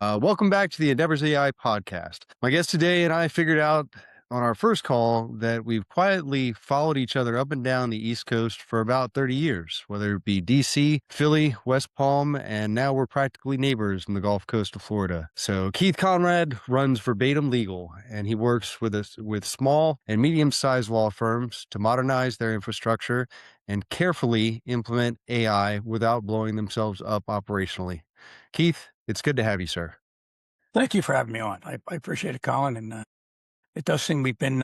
Welcome back to the Endeavors AI podcast. My guest today and I figured out on our first call that we've quietly followed each other up and down the East Coast for about 30 years, whether it be DC, Philly, West Palm, and now we're practically neighbors in the Gulf Coast of Florida. So Keith Conrad runs Verbatim Legal, and he works with small and medium-sized law firms to modernize their infrastructure and carefully implement AI without blowing themselves up operationally. Keith, it's good to have you, sir. Thank you for having me on. I appreciate it, Colin. And it does seem we've been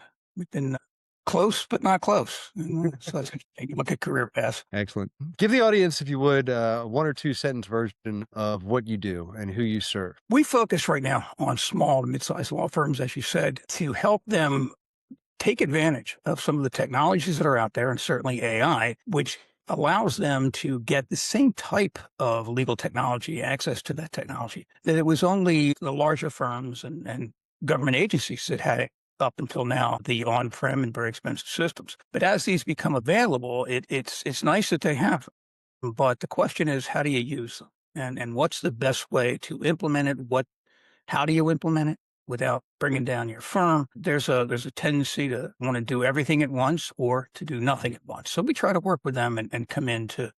close, but not close. So let's take a look at career paths. Excellent. Give the audience, if you would, one or two sentence version of what you do and who you serve. We focus right now on small to mid-sized law firms, as you said, to help them take advantage of some of the technologies that are out there, and certainly AI, which allows them to get the same type of legal technology, access to that technology, that it was only the larger firms and government agencies that had it up until now, the on-prem and very expensive systems. But as these become available, it's nice that they have them. But the question is, how do you use them? And what's the best way to implement it? How do you implement it without bringing down your firm? There's a tendency to want to do everything at once or to do nothing at once. So we try to work with them and come in to,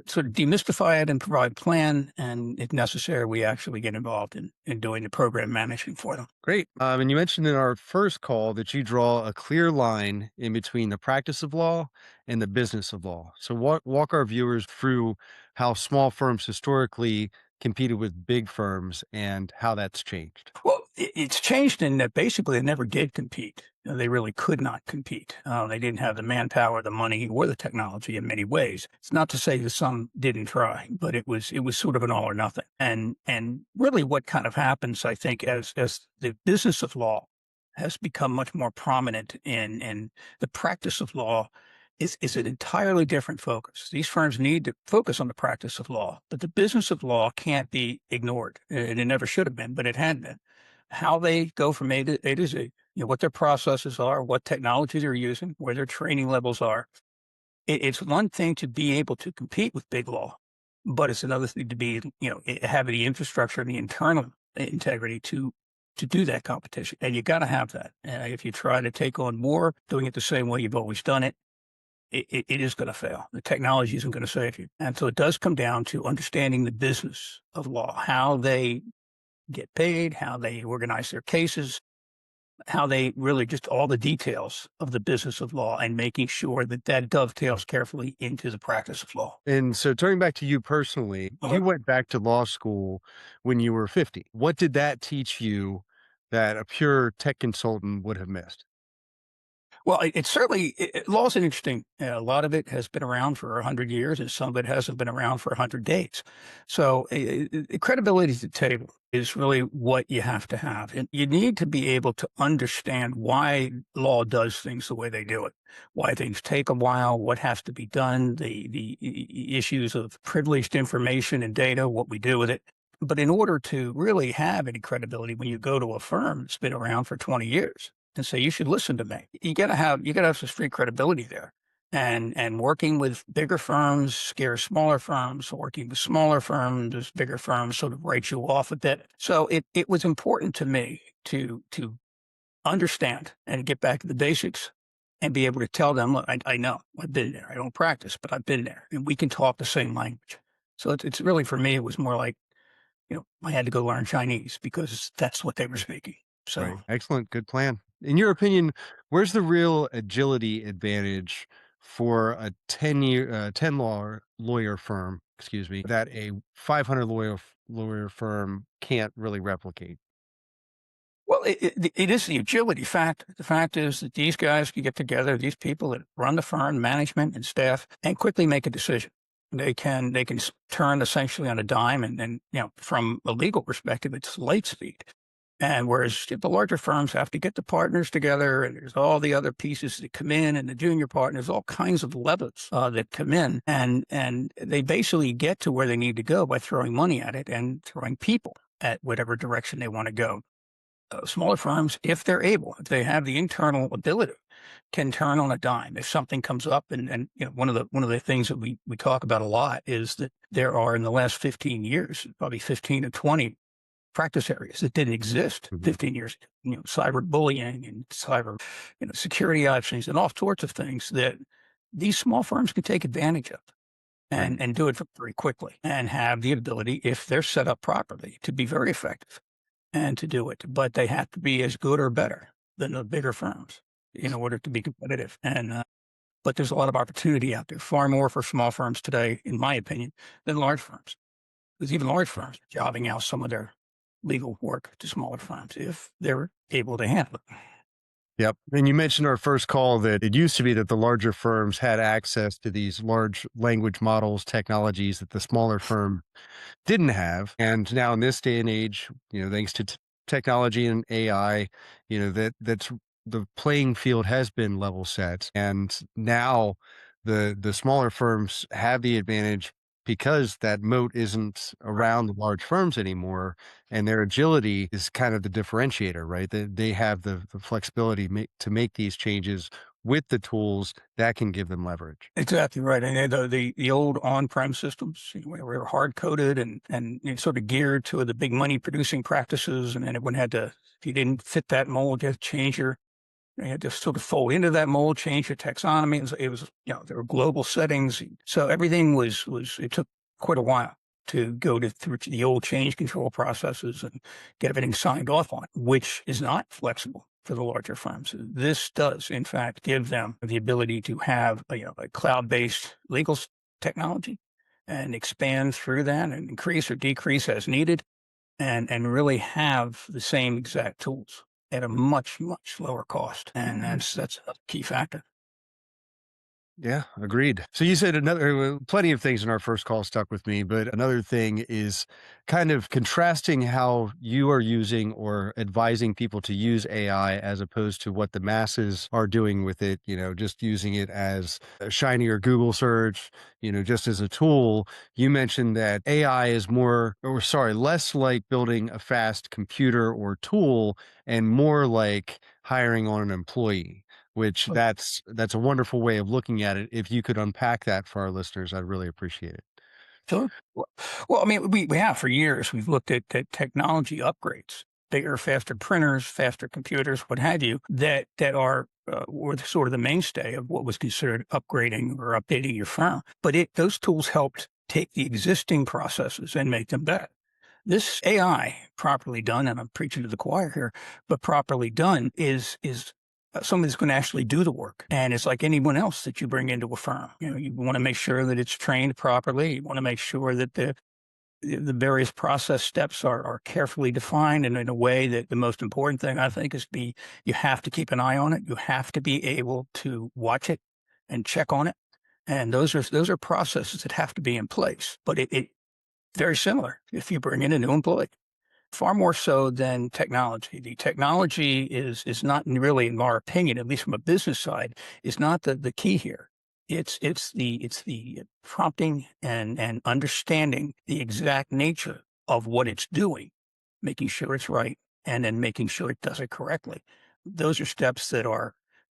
sort of demystify it and provide a plan. And if necessary, we actually get involved in doing the program management for them. Great. And you mentioned in our first call that you draw a clear line in between the practice of law and the business of law. So walk our viewers through how small firms historically competed with big firms and how that's changed. Well, it's changed in that basically they never did compete. They really could not compete. They didn't have the manpower, the money, or the technology in many ways. It's not to say that some didn't try, but it was sort of an all or nothing. And really what kind of happens, I think, as the business of law has become much more prominent in the practice of law is an entirely different focus. These firms need to focus on the practice of law, but the business of law can't be ignored. And it never should have been, but it had been. How they go from A to Z, what their processes are, what technology they're using, where their training levels are. It's one thing to be able to compete with big law, but it's another thing to be, have the infrastructure and the internal integrity to do that competition. And you got to have that. And if you try to take on more, doing it the same way you've always done it, it is going to fail. The technology isn't going to save you. And so it does come down to understanding the business of law, how they get paid, how they organize their cases, how they really just all the details of the business of law and making sure that that dovetails carefully into the practice of law. And so turning back to you personally, you went back to law school when you were 50. What did that teach you that a pure tech consultant would have missed? Well, it's certainly, law is interesting. A lot of it has been around for 100 years, and some of it hasn't been around for 100 days. So credibility to the table is really what you have to have. And you need to be able to understand why law does things the way they do it, why things take a while, what has to be done, the issues of privileged information and data, what we do with it. But in order to really have any credibility when you go to a firm that's been around for 20 years, and say, you should listen to me. You gotta have some street credibility there. And working with bigger firms scares smaller firms, working with smaller firms, bigger firms sort of write you off a bit. So it was important to me to understand and get back to the basics and be able to tell them, look, I know, I've been there. I don't practice, but I've been there and we can talk the same language. So it's really, for me, it was more like, I had to go learn Chinese because that's what they were speaking. So Right. Excellent. Good plan. In your opinion, where's the real agility advantage for a 10 lawyer firm, excuse me, that a 500 lawyer firm can't really replicate? Well, it is the agility factor. The fact is that these guys can get together, these people that run the firm, management and staff, and quickly make a decision. They can turn essentially on a dime, and from a legal perspective, it's light speed. And whereas the larger firms have to get the partners together, and there's all the other pieces that come in, and the junior partners, all kinds of levels that come in, and they basically get to where they need to go by throwing money at it and throwing people at whatever direction they want to go. Smaller firms, if they're able, if they have the internal ability, can turn on a dime if something comes up. And one of the things that we talk about a lot is that there are, in the last 15 years, probably 15 to 20 practice areas that didn't exist Mhm. 15 years ago. Cyberbullying and cyber, security options and all sorts of things that these small firms can take advantage of Right. and do it very quickly and have the ability, if they're set up properly, to be very effective and to do it. But they have to be as good or better than the bigger firms in order to be competitive. But there's a lot of opportunity out there, far more for small firms today, in my opinion, than large firms. Because even large firms are jobbing out some of their legal work to smaller firms if they're able to handle it. Yep. And you mentioned our first call that it used to be that the larger firms had access to these large language models, technologies that the smaller firm didn't have. And now in this day and age, thanks to technology and AI, that's the playing field has been level set. And now the smaller firms have the advantage because that moat isn't around the large firms anymore, and their agility is kind of the differentiator, right? They have the flexibility to make these changes with the tools that can give them leverage. Exactly right. And the old on-prem systems, were hard coded and sort of geared to the big money producing practices. And then everyone had to, if you didn't fit that mold, you had to change you had to sort of fold into that mold, change your taxonomy. It was, there were global settings. So everything it took quite a while to go through to the old change control processes and get everything signed off on, which is not flexible for the larger firms. This does, in fact, give them the ability to have a cloud-based legal technology and expand through that and increase or decrease as needed and really have the same exact tools at a much, much lower cost. And that's a key factor. Yeah, agreed. So you said plenty of things in our first call stuck with me, but another thing is kind of contrasting how you are using or advising people to use AI as opposed to what the masses are doing with it, just using it as a shinier Google search, just as a tool. You mentioned that AI is less like building a fast computer or tool and more like hiring on an employee, which that's a wonderful way of looking at it. If you could unpack that for our listeners, I'd really appreciate it. Sure. Well, I mean, we have for years, we've looked at technology upgrades, bigger, faster printers, faster computers, what have you, that were sort of the mainstay of what was considered upgrading or updating your firm. But those tools helped take the existing processes and make them better. This AI, properly done, and I'm preaching to the choir here, but properly done is something that's going to actually do the work. And it's like anyone else that you bring into a firm. You want to make sure that it's trained properly. You want to make sure that the various process steps are carefully defined and in a way that the most important thing I think is you have to keep an eye on it. You have to be able to watch it and check on it. And those are processes that have to be in place. But it very similar if you bring in a new employee, far more so than technology. The technology is not really, in our opinion, at least from a business side, is not the key here. It's the prompting and understanding the exact nature of what it's doing, making sure it's right, and then making sure it does it correctly. Those are steps that are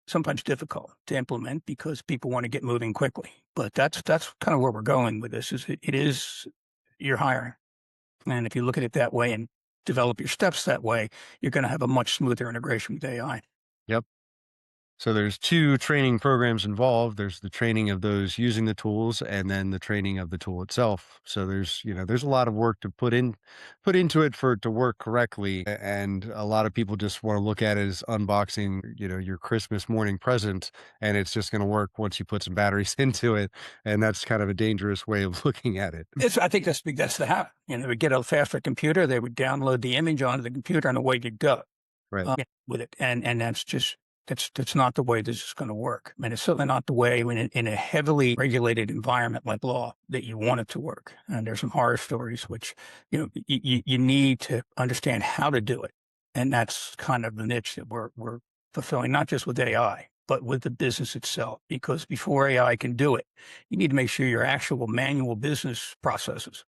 sometimes difficult to implement because people want to get moving quickly. But that's kind of where we're going with this. It is you're hiring. And if you look at it that way and develop your steps that way, you're going to have a much smoother integration with AI. Yep. So there's two training programs involved. There's the training of those using the tools and then the training of the tool itself. So there's a lot of work to put into it for it to work correctly. And a lot of people just want to look at it as unboxing, your Christmas morning present, and it's just going to work once you put some batteries into it. And that's kind of a dangerous way of looking at it. I think that's the habit. They would get a faster computer, they would download the image onto the computer, and away you go Right. with it. And that's not the way this is going to work. And it's certainly not the way in a heavily regulated environment like law that you want it to work. And there's some horror stories which, you need to understand how to do it. And that's kind of the niche that we're fulfilling, not just with AI, but with the business itself. Because before AI can do it, you need to make sure your actual manual business processes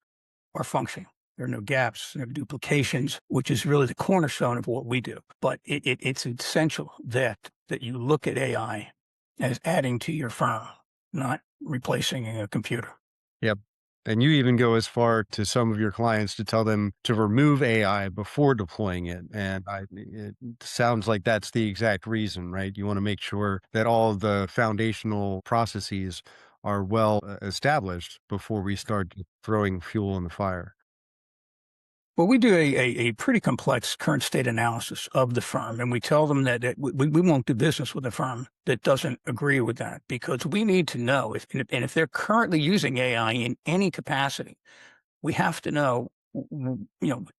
are functioning. There are no gaps, no duplications, which is really the cornerstone of what we do. But it's essential that you look at AI as adding to your firm, not replacing a computer. Yep. And you even go as far to some of your clients to tell them to remove AI before deploying it. And it sounds like that's the exact reason, right? You want to make sure that all of the foundational processes are well established before we start throwing fuel in the fire. Well, we do a pretty complex current state analysis of the firm, and we tell them that we won't do business with a firm that doesn't agree with that, because we need to know if they're currently using AI in any capacity, we have to know,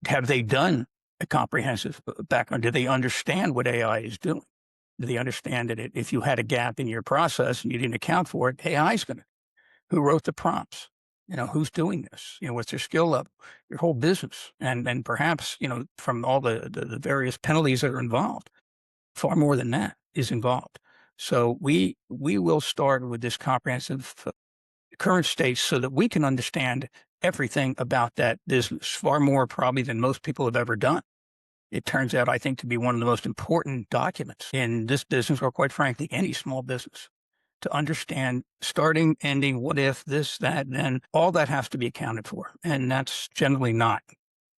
have they done a comprehensive background? Do they understand what AI is doing? Do they understand that if you had a gap in your process and you didn't account for it, AI is going to, who wrote the prompts? Who's doing this? What's their skill level? Your whole business, and perhaps from all the various penalties that are involved, far more than that is involved. So we will start with this comprehensive current state so that we can understand everything about that business, far more probably than most people have ever done. It turns out, I think, to be one of the most important documents in this business, or quite frankly, any small business, to understand starting, ending, what if, this, that, then, all that has to be accounted for. And that's generally not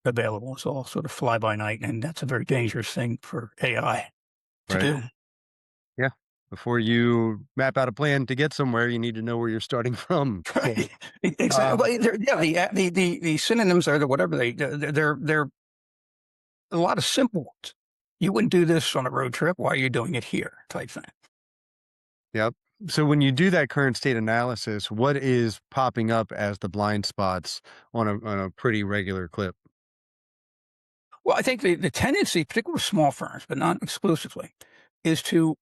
available. It's all sort of fly by night. And that's a very dangerous thing for AI to Right. do. Yeah. Before you map out a plan to get somewhere, you need to know where you're starting from. Right. Exactly. Uh, Well, yeah, the synonyms are the whatever they're a lot of simple ones. You wouldn't do this on a road trip. Why are you doing it here? Type thing. yep. So when you do that current state analysis, what is popping up as the blind spots on a pretty regular clip? Well, I think the tendency, particularly with small firms, but not exclusively, is to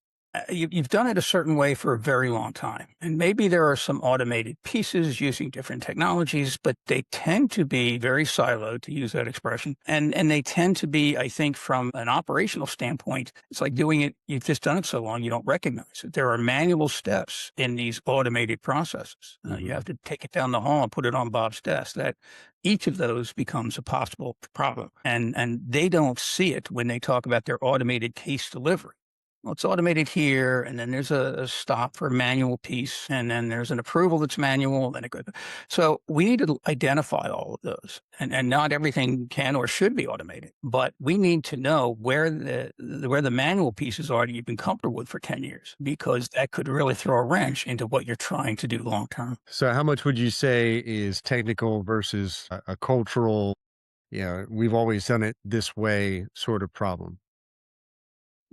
you've done it a certain way for a very long time, and maybe there are some automated pieces using different technologies, but they tend to be very siloed, to use that expression, and they tend to be, I think, from an operational standpoint, it's like doing it. You've just done it so long, you don't recognize it. There are manual steps in these automated processes. You Mhm. have to take it down the hall and put it on Bob's desk. That each of those becomes a possible problem. And they don't see it when they talk about their automated case delivery. Well, it's automated here, and then there's a stop for a manual piece, and then there's an approval that's manual, and it goes. So we need to identify all of those, and not everything can or should be automated, but we need to know where the manual pieces are that you've been comfortable with for 10 years, because that could really throw a wrench into what you're trying to do long term. So how much would you say is technical versus a cultural, we've always done it this way sort of problem?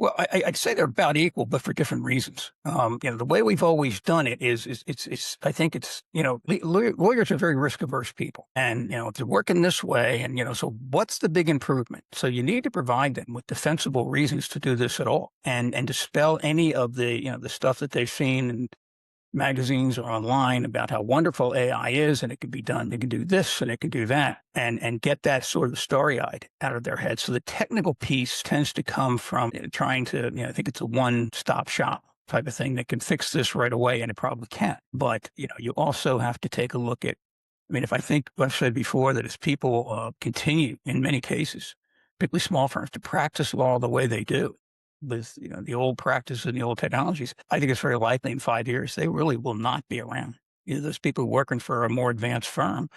Well, I'd say they're about equal, but for different reasons. The way we've always done it I think it's, lawyers are very risk averse people, and if they're working this way, and so what's the big improvement? So you need to provide them with defensible reasons to do this at all, and dispel any of the stuff that they've seen and magazines or online about how wonderful AI is, and it can be done. It can do this and it can do that, and get that sort of story-eyed out of their head. So the technical piece tends to come from trying to, I think it's a one-stop shop type of thing that can fix this right away, and it probably can. But you also have to take a look at. I mean, if I think what I've said before, that as people continue in many cases, particularly small firms, to practice law the way they do, with the old practice and the old technologies, I think it's very likely in 5 years they really will not be around. Either those people working for a more advanced firm,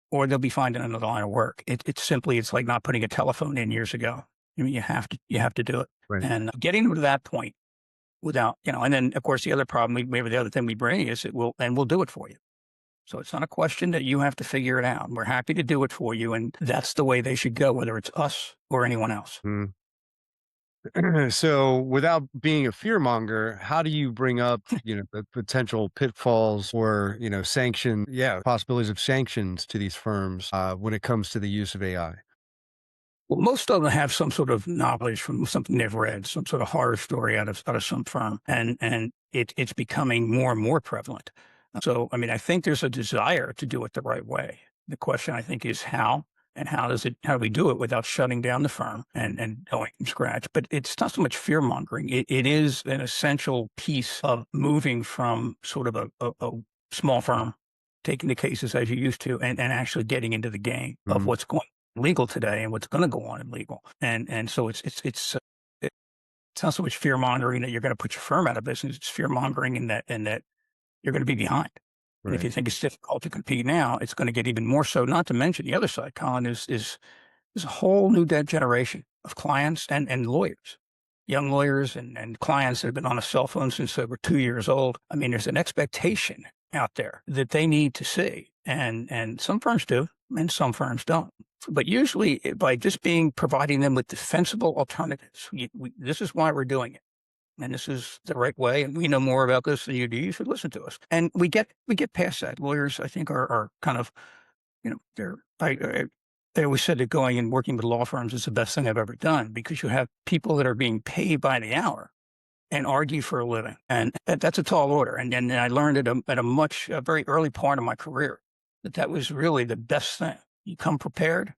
or they'll be finding another line of work. It's like not putting a telephone in years ago. I mean, you have to do it, Right. and getting them to that point without and then of course the other problem, maybe the other thing we bring is we'll do it for you. So it's not a question that you have to figure it out. We're happy to do it for you, and that's the way they should go, whether it's us or anyone else. Mm. So without being a fear monger, how do you bring up, the potential pitfalls or, possibilities of sanctions to these firms when it comes to the use of AI? Well, most of them have some sort of knowledge from something they've read, some sort of horror story out of some firm, and it's becoming more and more prevalent. So, I mean, I think there's a desire to do it the right way. The question, I think, is how, and how do we do it without shutting down the firm and going from scratch? But it's not so much fear mongering. It is an essential piece of moving from sort of a small firm, taking the cases as you used to, and actually getting into the game of Mm. what's going legal today and what's going to go on in legal. And so it's not so much fear mongering that you're going to put your firm out of business. It's fear mongering in that you're going to be behind. And if Right. you think it's difficult to compete now, it's going to get even more so. Not to mention the other side, Colin, is a whole new dead generation of clients and lawyers, young lawyers and clients that have been on a cell phone since they were 2 years old. I mean, there's an expectation out there that they need to see. And some firms do, and some firms don't. But usually by just providing them with defensible alternatives, this is why we're doing it. And this is the right way. And we know more about this than you do. You should listen to us. And we get past that. Lawyers, I think, are kind of, they always said that going and working with law firms is the best thing I've ever done because you have people that are being paid by the hour and argue for a living. And that's a tall order. And then I learned at a very early part of my career that was really the best thing. You come prepared.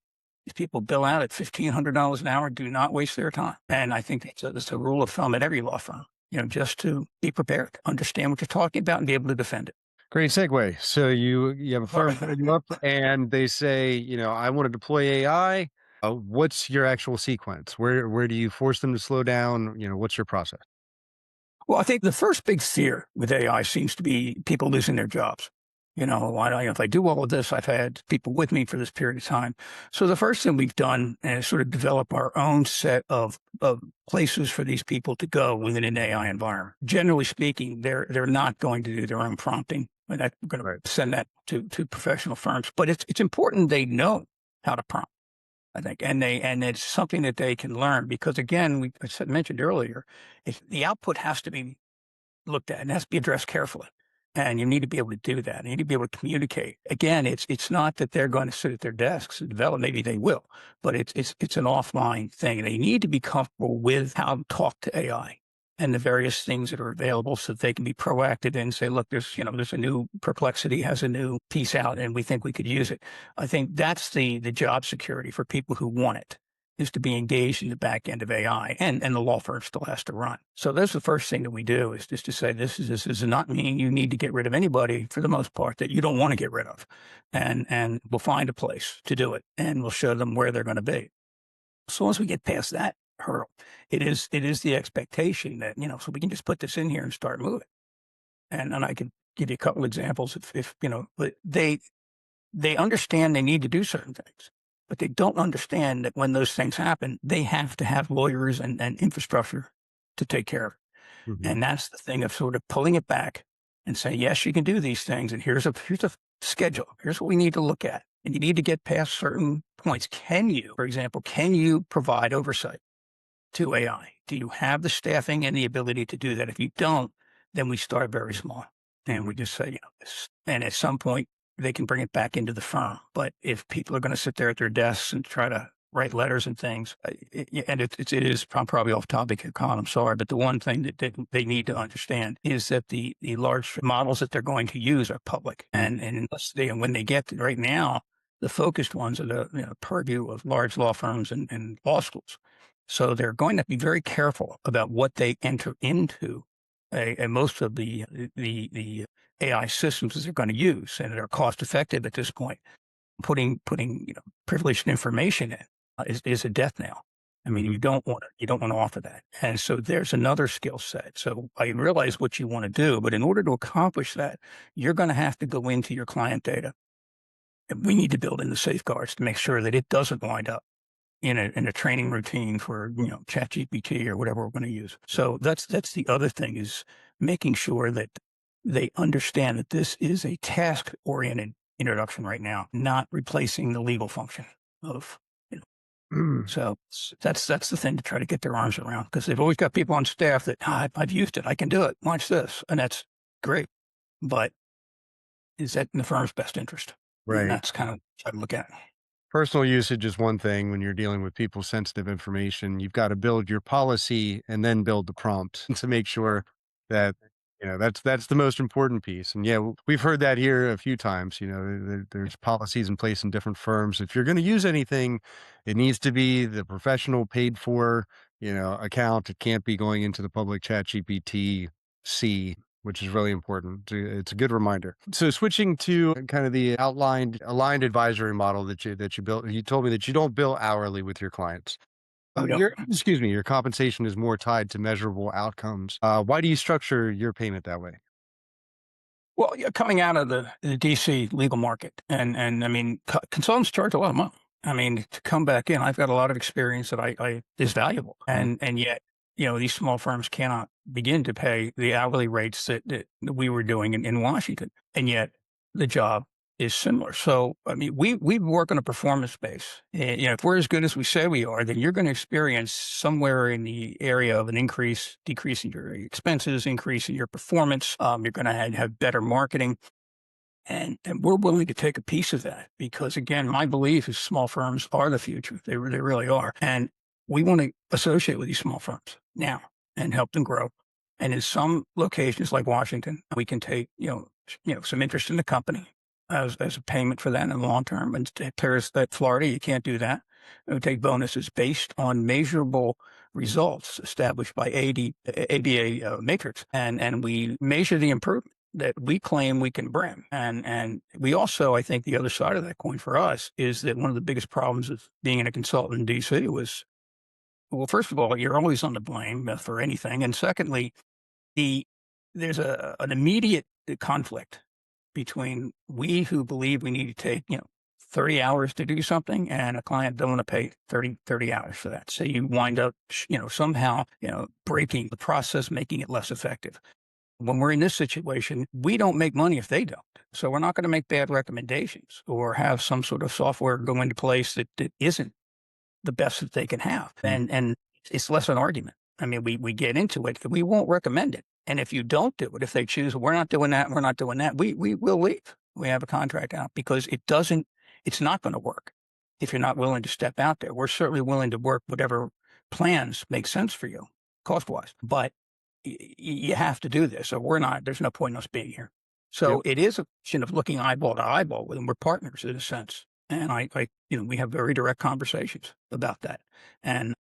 These people bill out at $1,500 an hour. Do not waste their time. And I think that's a rule of thumb at every law firm, just to be prepared, understand what you're talking about, and be able to defend it. Great segue. So you have a firm calling you up and they say, I want to deploy AI. What's your actual sequence? Where do you force them to slow down? What's your process? Well, I think the first big fear with AI seems to be people losing their jobs. If I do all of this, I've had people with me for this period of time. So the first thing we've done is sort of develop our own set of places for these people to go within an AI environment. Generally speaking, they're not going to do their own prompting. And I'm going Right. to send that to professional firms, but it's important they know how to prompt. I think, and it's something that they can learn because again, mentioned earlier, if the output has to be looked at and has to be addressed carefully. And you need to be able to do that. You need to be able to communicate. Again, it's not that they're going to sit at their desks and develop. Maybe they will, but it's an offline thing. They need to be comfortable with how to talk to AI and the various things that are available so that they can be proactive and say, look, there's a new Perplexity has a new piece out and we think we could use it. I think that's the job security for people who want it is to be engaged in the back end of AI and the law firm still has to run. So that's the first thing that we do is just to say, this does not mean you need to get rid of anybody for the most part that you don't want to get rid of. And we'll find a place to do it and we'll show them where they're going to be. So once we get past that hurdle, it is the expectation that, so we can just put this in here and start moving. And I can give you a couple examples if but they understand they need to do certain things, but they don't understand that when those things happen, they have to have lawyers and infrastructure to take care of it. Mhm. And that's the thing of sort of pulling it back and saying, yes, you can do these things. And here's a schedule. Here's what we need to look at. And you need to get past certain points. For example, can you provide oversight to AI? Do you have the staffing and the ability to do that? If you don't, then we start very small and we Mhm. just say, and at some point they can bring it back into the firm. But if people are going to sit there at their desks and try to write letters and things, and it is probably off topic here, Colin, I'm sorry, but the one thing that they need to understand is that the large models that they're going to use are public. And when they get to right now, the focused ones are the purview of large law firms and law schools. So they're going to be very careful about what they enter into. And most of the AI systems that they're going to use, and they're cost effective at this point. Putting privileged information in is a death knell. I mean, Mhm. you don't want to offer that. And so there's another skill set. So I realize what you want to do, but in order to accomplish that, you're going to have to go into your client data. And we need to build in the safeguards to make sure that it doesn't wind up in a training routine for ChatGPT or whatever we're going to use. So that's the other thing is making sure that they understand that this is a task oriented introduction right now, not replacing the legal function of. You know, so that's the thing to try to get their arms around because they've always got people on staff that I've used it, I can do it, watch this, and that's great, but is that in the firm's best interest? And Right. that's kind of what I look at. Personal usage is one thing when you're dealing with people's sensitive information. You've got to build your policy and then build the prompt to make sure that that's the most important piece. And yeah, we've heard that here a few times. There's policies in place in different firms. If you're going to use anything, it needs to be the professional paid for account. It can't be going into the public chat GPT C, which is really important. It's a good reminder. So switching to kind of the aligned advisory model that you built, you told me that you don't bill hourly with your clients. Yep. Your compensation is more tied to measurable outcomes. Why do you structure your payment that way? Well, yeah, coming out of the DC legal market, and I mean, consultants charge a lot of money. I mean, to come back in, I've got a lot of experience that I is valuable, Mhm. and yet, these small firms cannot begin to pay the hourly rates that we were doing in Washington, and yet the job is similar. So, I mean, we work on a performance base. And, if we're as good as we say we are, then you're going to experience somewhere in the area of an decrease in your expenses, increase in your performance. You're going to have better marketing. And we're willing to take a piece of that because, again, my belief is small firms are the future. They really are. And we want to associate with these small firms now and help them grow. And in some locations like Washington, we can take, some interest in the company as a payment for that in the long term. And Paris, that Florida, you can't do that. We take bonuses based on measurable results established by ABA matrix. And we measure the improvement that we claim we can bring. And we also, I think the other side of that coin for us is that one of the biggest problems of being a consultant in DC was, well, first of all, you're always on the blame for anything. And secondly, the there's an immediate conflict between we who believe we need to take, 30 hours to do something and a client don't want to pay 30 hours for that. So you wind up, somehow, breaking the process, making it less effective. When we're in this situation, we don't make money if they don't. So we're not going to make bad recommendations or have some sort of software go into place that isn't the best that they can have. Mm. And it's less an argument. I mean, we get into it, we won't recommend it. And if you don't do it, if they choose, we're not doing that, we're not doing that, we will leave. We have a contract out because it's not going to work if you're not willing to step out there. We're certainly willing to work whatever plans make sense for you, cost wise, but you have to do this, or we're not. There's no point in us being here. Yep. So it is a question of looking eyeball to eyeball with them. We're partners in a sense, and we have very direct conversations about that, and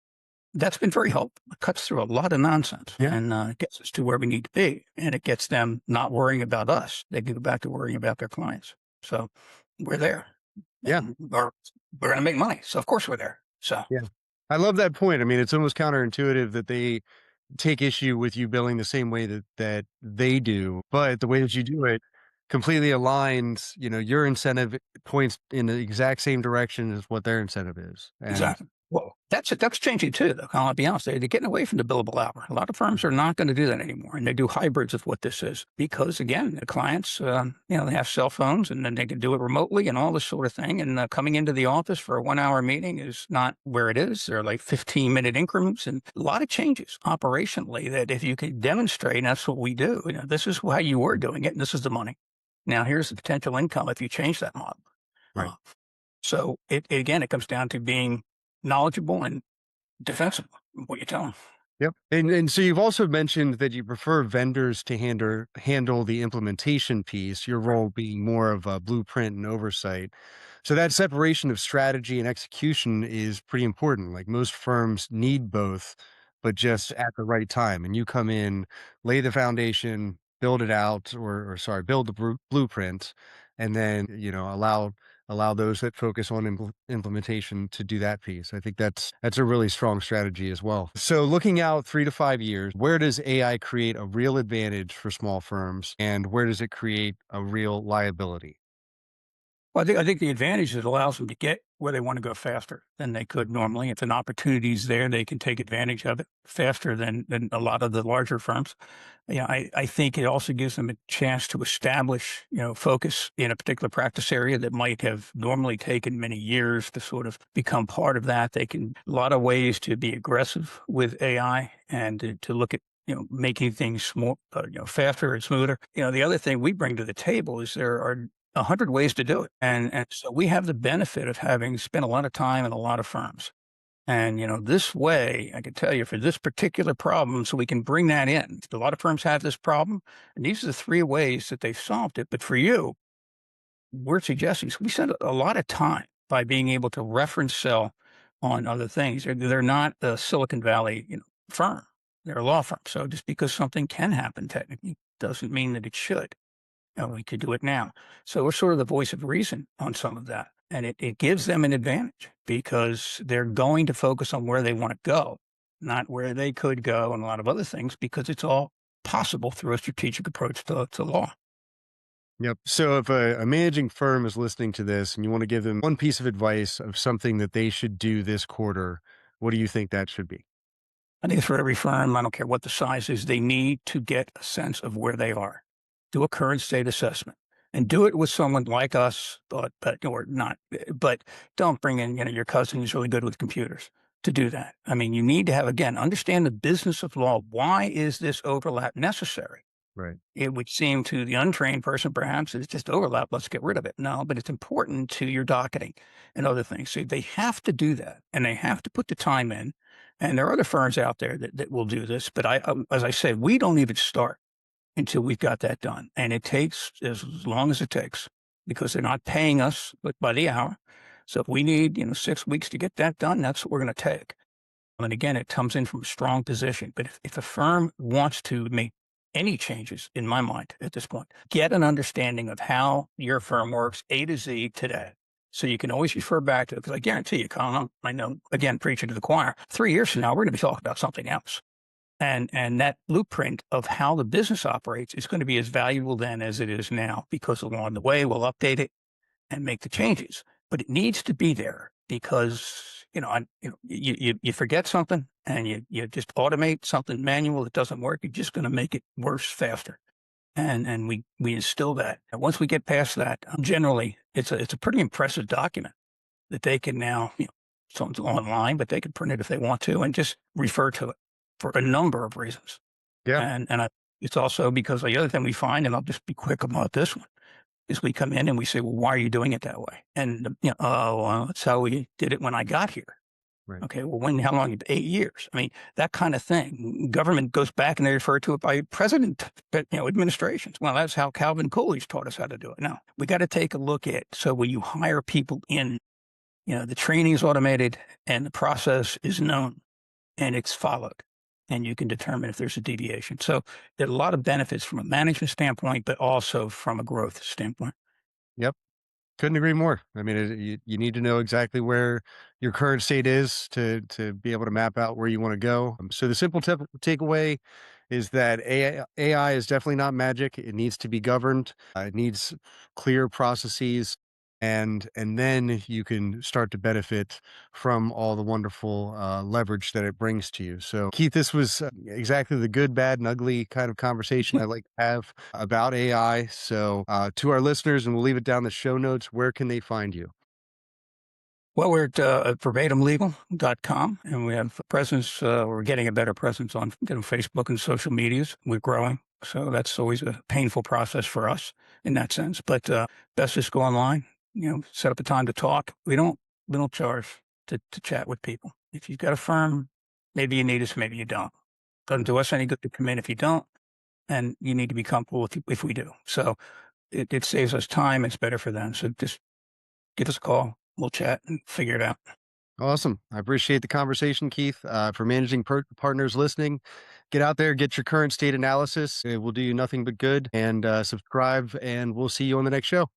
that's been very helpful. It cuts through a lot of nonsense Yeah. and gets us to where we need to be, and it gets them not worrying about us. They can go back to worrying about their clients. So we're there, Yeah. and we're going to make money. So of course we're there. So Yeah. I love that point. I mean, it's almost counterintuitive that they take issue with you billing the same way that they do, but the way that you do it completely aligns, your incentive points in the exact same direction as what their incentive is. And exactly. Well, that's changing too, though. I'll be honest. They're getting away from the billable hour. A lot of firms are not going to do that anymore, and they do hybrids of what this is because, again, the clients, they have cell phones, and then they can do it remotely and all this sort of thing. And coming into the office for a 1 hour meeting is not where it is. They're like 15-minute increments, and a lot of changes operationally. That if you can demonstrate, and that's what we do. This is how you were doing it, and this is the money. Now here's the potential income if you change that model. right. So it comes down to being knowledgeable and defensible, what you tell them. Yep. And so you've also mentioned that you prefer vendors to handle the implementation piece, your Right. role being more of a blueprint and oversight. So that separation of strategy and execution is pretty important. Like most firms need both, but just at the right time. And you come in, lay the foundation, build it out, or sorry, build the blueprint, and then allow those that focus on implementation to do that piece. I think that's a really strong strategy as well. So looking out 3 to 5 years, where does AI create a real advantage for small firms, and where does it create a real liability? Well, I think the advantage is it allows them to get where they want to go faster than they could normally. If an opportunity is there, they can take advantage of it faster than a lot of the larger firms. I think it also gives them a chance to establish, focus in a particular practice area that might have normally taken many years to sort of become part of that. They can, a lot of ways to be aggressive with AI and to look at, making things more, faster and smoother. The other thing we bring to the table is there are 100 ways to do it. And so we have the benefit of having spent a lot of time in a lot of firms. And, this way, I can tell you for this particular problem, so we can bring that in. A lot of firms have this problem, and these are the 3 ways that they've solved it. But for you, we're suggesting, so we spend a lot of time by being able to reference sell on other things. They're not a Silicon Valley, firm. They're a law firm. So just because something can happen technically doesn't mean that it should. We could do it now. So we're sort of the voice of reason on some of that. And it gives them an advantage because they're going to focus on where they want to go, not where they could go and a lot of other things because it's all possible through a strategic approach to law. Yep. So if a managing firm is listening to this and you want to give them one piece of advice of something that they should do this quarter, what do you think that should be? I think for every firm, I don't care what the size is, they need to get a sense of where they are. Do a current state assessment and do it with someone like us, but or not. But don't bring in, your cousin who's really good with computers to do that. I mean, you need to have, again, understand the business of law. Why is this overlap necessary? Right. It would seem to the untrained person, perhaps, it's just overlap. Let's get rid of it. No, but it's important to your docketing and other things. So they have to do that, and they have to put the time in. And there are other firms out there that will do this. But as I said, we don't even start until we've got that done, and it takes as long as it takes because they're not paying us but by the hour. So if we need 6 weeks to get that done, that's what we're going to take. And again, it comes in from a strong position. But if a firm wants to make any changes, in my mind, at this point, get an understanding of how your firm works A to Z today. So you can always refer back to it. Because I guarantee you, Colin, I know, again, preaching to the choir, 3 years from now, we're going to be talking about something else. And that blueprint of how the business operates is going to be as valuable then as it is now, because along the way, we'll update it and make the changes. But it needs to be there because, you forget something and you just automate something manual that doesn't work. You're just going to make it worse faster. And we instill that. And once we get past that, generally, it's a pretty impressive document that they can now, someone's online, but they can print it if they want to and just refer to it for a number of reasons. Yeah. And it's also because the other thing we find, and I'll just be quick about this one, is we come in and we say, well, why are you doing it that way? And, oh, well, that's how we did it when I got here. Right. Okay, well, how long? 8 years. I mean, that kind of thing. Government goes back and they refer to it by president, administrations. Well, that's how Calvin Coolidge taught us how to do it. Now, we got to take a look at, so when you hire people in, the training is automated and the process is known and it's followed. And you can determine if there's a deviation. So there are a lot of benefits from a management standpoint, but also from a growth standpoint. Yep. Couldn't agree more. I mean, you need to know exactly where your current state is to be able to map out where you want to go. So the simple takeaway is that AI is definitely not magic. It needs to be governed. It needs clear processes, and then you can start to benefit from all the wonderful leverage that it brings to you. So, Keith, this was exactly the good, bad, and ugly kind of conversation I like to have about AI. So, to our listeners, and we'll leave it down in the show notes, where can they find you? Well, we're at verbatimlegal.com, and we have a presence. We're getting a better presence on Facebook and social medias. We're growing. So that's always a painful process for us in that sense. But best just go online, set up a time to talk. We don't charge to chat with people. If you've got a firm, maybe you need us, maybe you don't. Doesn't do us any good to come in if you don't, and you need to be comfortable if we do. So it saves us time. It's better for them. So just give us a call. We'll chat and figure it out. Awesome. I appreciate the conversation, Keith. For managing partners listening, get out there, get your current state analysis. It will do you nothing but good. And subscribe, and we'll see you on the next show.